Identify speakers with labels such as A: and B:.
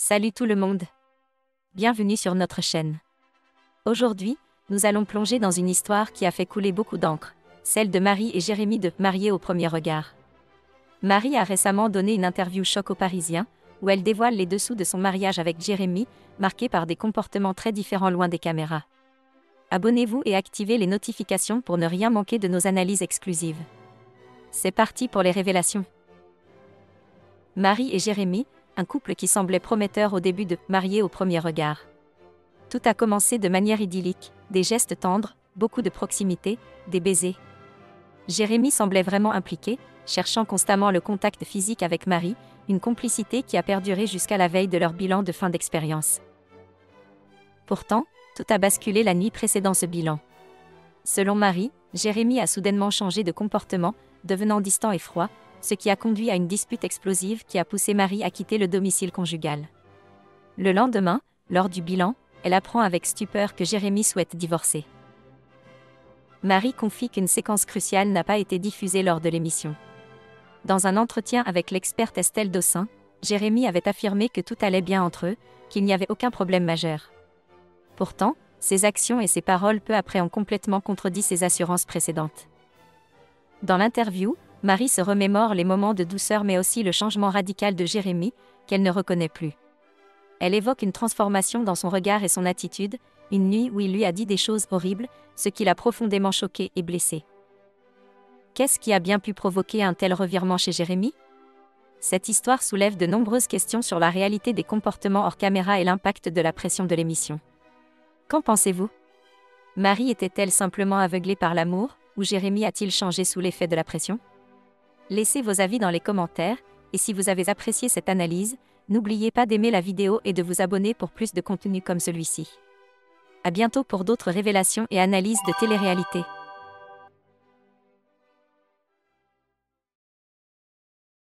A: Salut tout le monde. Bienvenue sur notre chaîne. Aujourd'hui, nous allons plonger dans une histoire qui a fait couler beaucoup d'encre, celle de Marie et Jérémy de Mariés au premier regard. Marie a récemment donné une interview choc aux Parisiens, où elle dévoile les dessous de son mariage avec Jérémy, marqué par des comportements très différents loin des caméras. Abonnez-vous et activez les notifications pour ne rien manquer de nos analyses exclusives. C'est parti pour les révélations. Marie et Jérémy, un couple qui semblait prometteur au début de Mariés au premier regard. Tout a commencé de manière idyllique, des gestes tendres, beaucoup de proximité, des baisers. Jérémy semblait vraiment impliqué, cherchant constamment le contact physique avec Marie, une complicité qui a perduré jusqu'à la veille de leur bilan de fin d'expérience. Pourtant, tout a basculé la nuit précédant ce bilan. Selon Marie, Jérémy a soudainement changé de comportement, devenant distant et froid, ce qui a conduit à une dispute explosive qui a poussé Marie à quitter le domicile conjugal. Le lendemain, lors du bilan, elle apprend avec stupeur que Jérémy souhaite divorcer. Marie confie qu'une séquence cruciale n'a pas été diffusée lors de l'émission. Dans un entretien avec l'experte Estelle Dossin, Jérémy avait affirmé que tout allait bien entre eux, qu'il n'y avait aucun problème majeur. Pourtant, ses actions et ses paroles peu après ont complètement contredit ses assurances précédentes. Dans l'interview, Marie se remémore les moments de douceur mais aussi le changement radical de Jérémy, qu'elle ne reconnaît plus. Elle évoque une transformation dans son regard et son attitude, une nuit où il lui a dit des choses horribles, ce qui l'a profondément choquée et blessée. Qu'est-ce qui a bien pu provoquer un tel revirement chez Jérémy ? Cette histoire soulève de nombreuses questions sur la réalité des comportements hors caméra et l'impact de la pression de l'émission. Qu'en pensez-vous ? Marie était-elle simplement aveuglée par l'amour, ou Jérémy a-t-il changé sous l'effet de la pression ? Laissez vos avis dans les commentaires, et si vous avez apprécié cette analyse, n'oubliez pas d'aimer la vidéo et de vous abonner pour plus de contenu comme celui-ci. À bientôt pour d'autres révélations et analyses de télé-réalité.